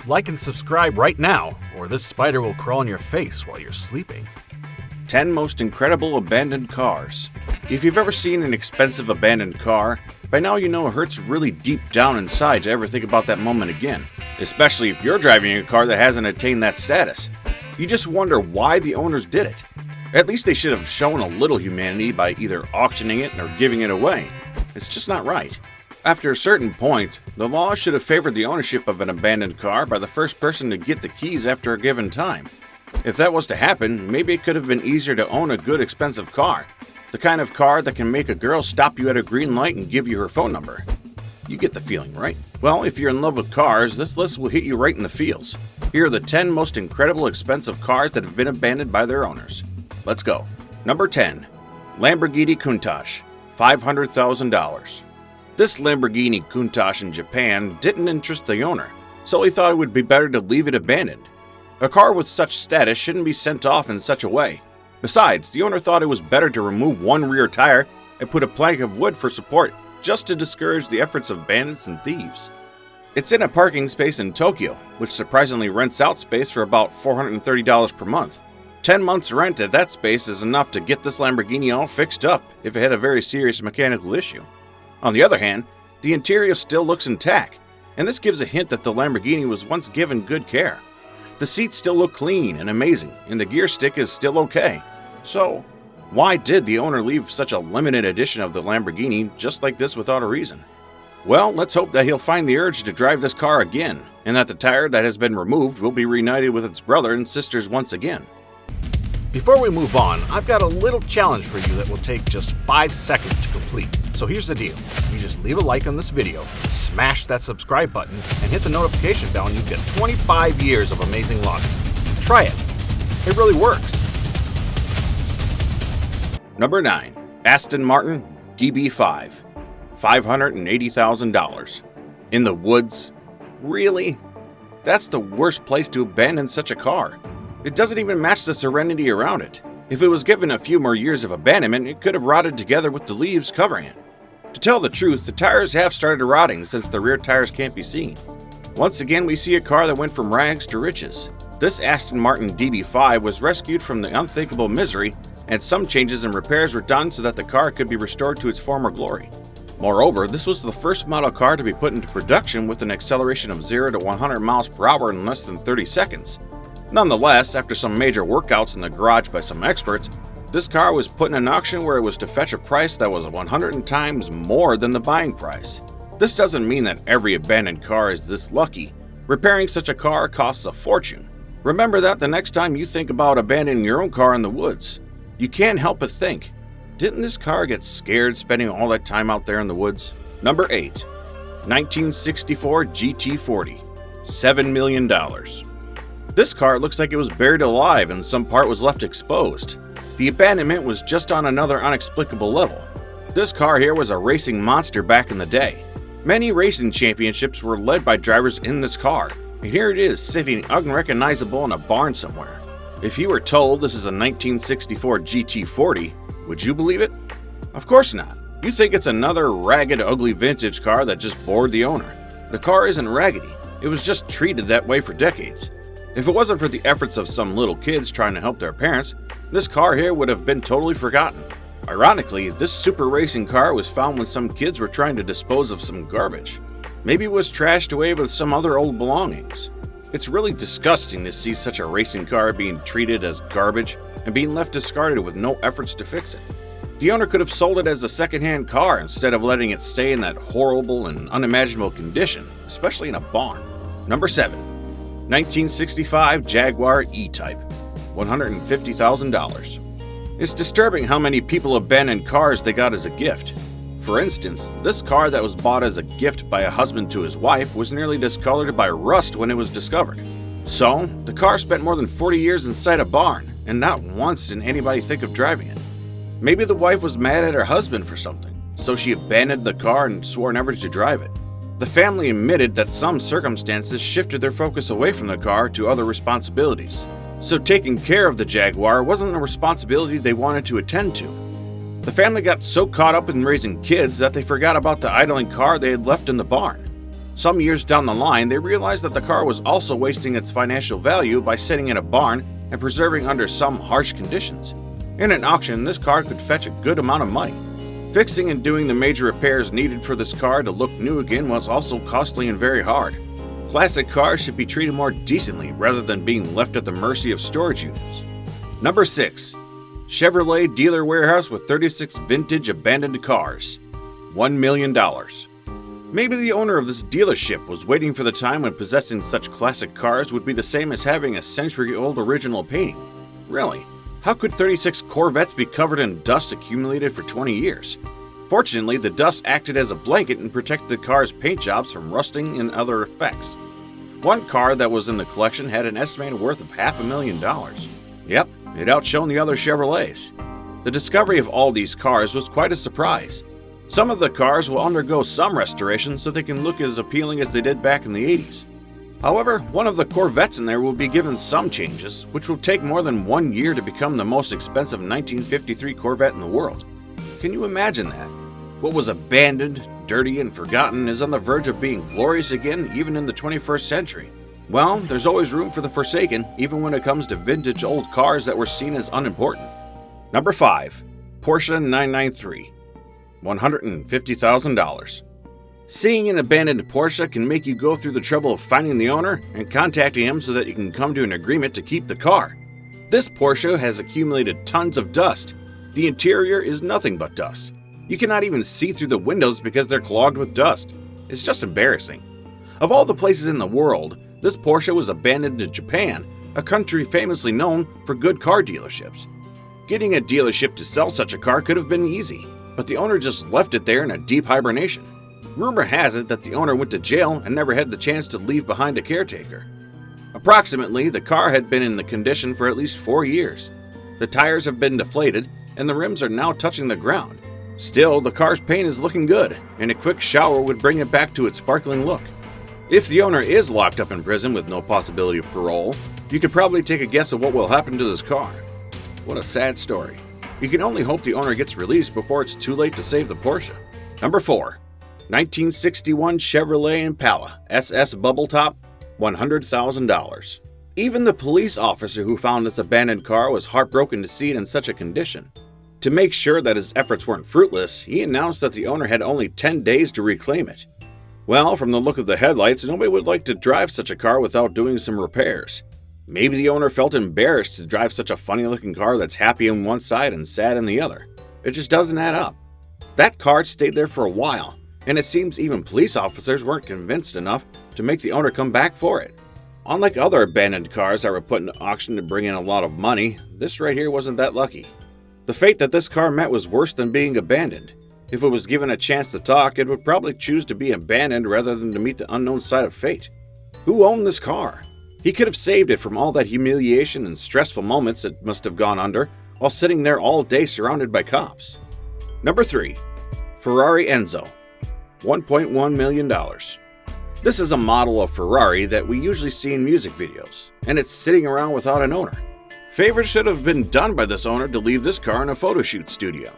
like and subscribe right now, or this spider will crawl in your face while you're sleeping. 10 most incredible abandoned cars. If you've ever seen an expensive abandoned car, by now you know it hurts really deep down inside to ever think about that moment again, especially if you're driving a car that hasn't attained that status. You just wonder why the owners did it. At least they should have shown a little humanity by either auctioning it or giving it away. It's just not right. After a certain point, the law should have favored the ownership of an abandoned car by the first person to get the keys after a given time. If that was to happen, maybe it could have been easier to own a good expensive car. The kind of car that can make a girl stop you at a green light and give you her phone number. You get the feeling, right? Well, if you're in love with cars, this list will hit you right in the feels. Here are the 10 most incredible expensive cars that have been abandoned by their owners. Let's go. Number 10. Lamborghini Countach, $500,000. This Lamborghini Countach in Japan didn't interest the owner, so he thought it would be better to leave it abandoned. A car with such status shouldn't be sent off in such a way. Besides, the owner thought it was better to remove one rear tire and put a plank of wood for support, just to discourage the efforts of bandits and thieves. It's in a parking space in Tokyo, which surprisingly rents out space for about $430 per month. 10 months rent at that space is enough to get this Lamborghini all fixed up if it had a very serious mechanical issue. On the other hand, the interior still looks intact, and this gives a hint that the Lamborghini was once given good care. The seats still look clean and amazing, and the gear stick is still okay. So, why did the owner leave such a limited edition of the Lamborghini just like this without a reason? Well, let's hope that he'll find the urge to drive this car again, and that the tire that has been removed will be reunited with its brother and sisters once again. Before we move on, I've got a little challenge for you that will take just 5 seconds to complete. So here's the deal. You just leave a like on this video, smash that subscribe button, and hit the notification bell and you get 25 years of amazing luck. Try it. It really works. Number 9. Aston Martin DB5, $580,000. In the woods? Really? That's the worst place to abandon such a car. It doesn't even match the serenity around it. If it was given a few more years of abandonment, it could have rotted together with the leaves covering it. To tell the truth, the tires have started rotting since the rear tires can't be seen. Once again, we see a car that went from rags to riches. This Aston Martin DB5 was rescued from the unthinkable misery, and some changes and repairs were done so that the car could be restored to its former glory. Moreover, this was the first model car to be put into production with an acceleration of 0 to 100 miles per hour in less than 30 seconds. Nonetheless, after some major workouts in the garage by some experts, this car was put in an auction where it was to fetch a price that was 100 times more than the buying price. This doesn't mean that every abandoned car is this lucky. Repairing such a car costs a fortune. Remember that the next time you think about abandoning your own car in the woods. You can't help but think, didn't this car get scared spending all that time out there in the woods? Number 8. 1964 GT40, $7 million. This car looks like it was buried alive and some part was left exposed. The abandonment was just on another unexplicable level. This car here was a racing monster back in the day. Many racing championships were led by drivers in this car, and here it is sitting unrecognizable in a barn somewhere. If you were told this is a 1964 GT40, would you believe it? Of course not. You think it's another ragged, ugly vintage car that just bored the owner. The car isn't raggedy. It was just treated that way for decades. If it wasn't for the efforts of some little kids trying to help their parents, this car here would have been totally forgotten. Ironically, this super racing car was found when some kids were trying to dispose of some garbage. Maybe it was trashed away with some other old belongings. It's really disgusting to see such a racing car being treated as garbage and being left discarded with no efforts to fix it. The owner could have sold it as a second-hand car instead of letting it stay in that horrible and unimaginable condition, especially in a barn. Number 7. 1965 Jaguar E-Type, $150,000. It's disturbing how many people abandon cars they got as a gift. For instance, this car that was bought as a gift by a husband to his wife was nearly discolored by rust when it was discovered. So, the car spent more than 40 years inside a barn, and not once did anybody think of driving it. Maybe the wife was mad at her husband for something, so she abandoned the car and swore never to drive it. The family admitted that some circumstances shifted their focus away from the car to other responsibilities. So taking care of the Jaguar wasn't a responsibility they wanted to attend to. The family got so caught up in raising kids that they forgot about the idling car they had left in the barn. Some years down the line, they realized that the car was also wasting its financial value by sitting in a barn and preserving under some harsh conditions. In an auction, this car could fetch a good amount of money. Fixing and doing the major repairs needed for this car to look new again was also costly and very hard. Classic cars should be treated more decently rather than being left at the mercy of storage units. Number 6. Chevrolet dealer warehouse with 36 vintage abandoned cars. $1 million. Maybe the owner of this dealership was waiting for the time when possessing such classic cars would be the same as having a century-old original painting. Really? How could 36 Corvettes be covered in dust accumulated for 20 years? Fortunately, the dust acted as a blanket and protected the car's paint jobs from rusting and other effects. One car that was in the collection had an estimated worth of $500,000. Yep, it outshone the other Chevrolets. The discovery of all these cars was quite a surprise. Some of the cars will undergo some restoration so they can look as appealing as they did back in the 80s. However, one of the Corvettes in there will be given some changes, which will take more than 1 year to become the most expensive 1953 Corvette in the world. Can you imagine that? What was abandoned, dirty, and forgotten is on the verge of being glorious again even in the 21st century. Well, there's always room for the forsaken, even when it comes to vintage old cars that were seen as unimportant. Number 5. Porsche 993. $150,000. Seeing an abandoned Porsche can make you go through the trouble of finding the owner and contacting him so that you can come to an agreement to keep the car. This Porsche has accumulated tons of dust. The interior is nothing but dust. You cannot even see through the windows because they're clogged with dust. It's just embarrassing. Of all the places in the world, this Porsche was abandoned in Japan, a country famously known for good car dealerships. Getting a dealership to sell such a car could have been easy, but the owner just left it there in a deep hibernation. Rumor has it that the owner went to jail and never had the chance to leave behind a caretaker. Approximately, the car had been in the condition for at least 4 years. The tires have been deflated, and the rims are now touching the ground. Still, the car's paint is looking good, and a quick shower would bring it back to its sparkling look. If the owner is locked up in prison with no possibility of parole, you could probably take a guess at what will happen to this car. What a sad story. You can only hope the owner gets released before it's too late to save the Porsche. Number 4. 1961 Chevrolet Impala SS Bubble Top, $100,000. Even the police officer who found this abandoned car was heartbroken to see it in such a condition. To make sure that his efforts weren't fruitless, he announced that the owner had only 10 days to reclaim it. Well, from the look of the headlights, nobody would like to drive such a car without doing some repairs. Maybe the owner felt embarrassed to drive such a funny-looking car that's happy on one side and sad on the other. It just doesn't add up. That car stayed there for a while, and it seems even police officers weren't convinced enough to make the owner come back for it. Unlike other abandoned cars that were put into auction to bring in a lot of money, this right here wasn't that lucky. The fate that this car met was worse than being abandoned. If it was given a chance to talk, it would probably choose to be abandoned rather than to meet the unknown side of fate. Who owned this car? He could have saved it from all that humiliation and stressful moments it must have gone under while sitting there all day surrounded by cops. Number 3. Ferrari Enzo. $1.1 million. This is a model of Ferrari that we usually see in music videos, and it's sitting around without an owner. Favors should have been done by this owner to leave this car in a photo shoot studio.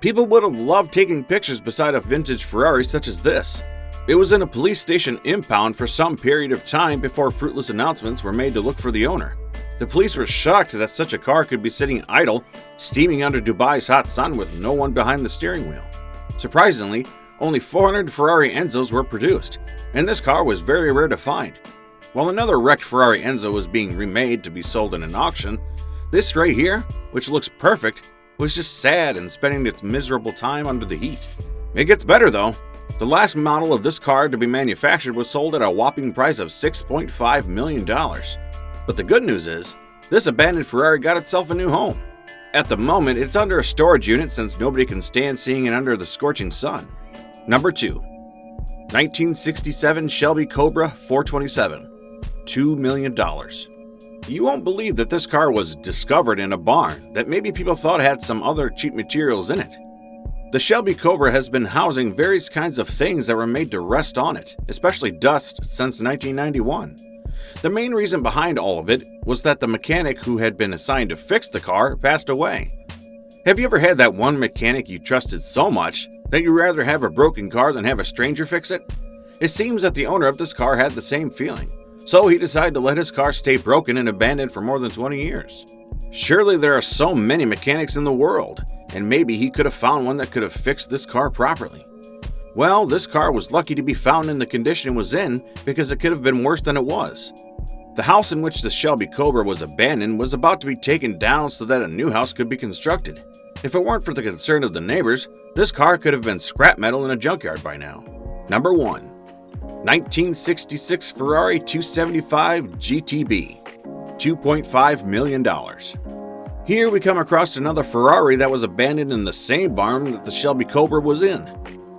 People would have loved taking pictures beside a vintage Ferrari such as this. It was in a police station impound for some period of time before fruitless announcements were made to look for the owner. The police were shocked that such a car could be sitting idle, steaming under Dubai's hot sun with no one behind the steering wheel. Surprisingly, only 400 Ferrari Enzos were produced, and this car was very rare to find. While another wrecked Ferrari Enzo was being remade to be sold in an auction, this right here, which looks perfect, was just sad and spending its miserable time under the heat. It gets better though. The last model of this car to be manufactured was sold at a whopping price of $6.5 million. But the good news is, this abandoned Ferrari got itself a new home. At the moment, it's under a storage unit since nobody can stand seeing it under the scorching sun. Number 2. 1967 Shelby Cobra 427. $2 million. You won't believe that this car was discovered in a barn that maybe people thought had some other cheap materials in it. The Shelby Cobra has been housing various kinds of things that were made to rest on it, especially dust, since 1991. The main reason behind all of it was that the mechanic who had been assigned to fix the car passed away. Have you ever had that one mechanic you trusted so much that you'd rather have a broken car than have a stranger fix it? It seems that the owner of this car had the same feeling, so he decided to let his car stay broken and abandoned for more than 20 years. Surely there are so many mechanics in the world, and maybe he could have found one that could have fixed this car properly. Well, this car was lucky to be found in the condition it was in because it could have been worse than it was. The house in which the Shelby Cobra was abandoned was about to be taken down so that a new house could be constructed. If it weren't for the concern of the neighbors, this car could have been scrap metal in a junkyard by now. Number 1. 1966 Ferrari 275 GTB, $2.5 million. Here we come across another Ferrari that was abandoned in the same barn that the Shelby Cobra was in.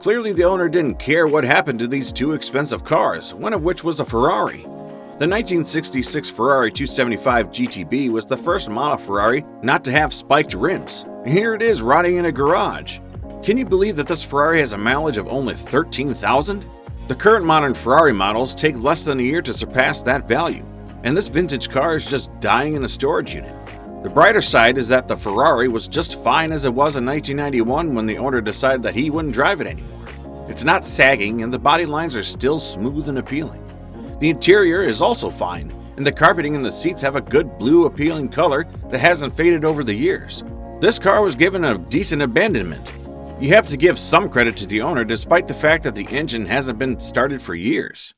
Clearly the owner didn't care what happened to these two expensive cars, one of which was a Ferrari. The 1966 Ferrari 275 GTB was the first model Ferrari not to have spiked rims. Here it is rotting in a garage. Can you believe that this Ferrari has a mileage of only 13,000? The current modern Ferrari models take less than a year to surpass that value, and this vintage car is just dying in a storage unit. The brighter side is that the Ferrari was just fine as it was in 1991 when the owner decided that he wouldn't drive it anymore. It's not sagging and the body lines are still smooth and appealing. The interior is also fine, and the carpeting and the seats have a good blue appealing color that hasn't faded over the years. This car was given a decent abandonment. You have to give some credit to the owner despite the fact that the engine hasn't been started for years.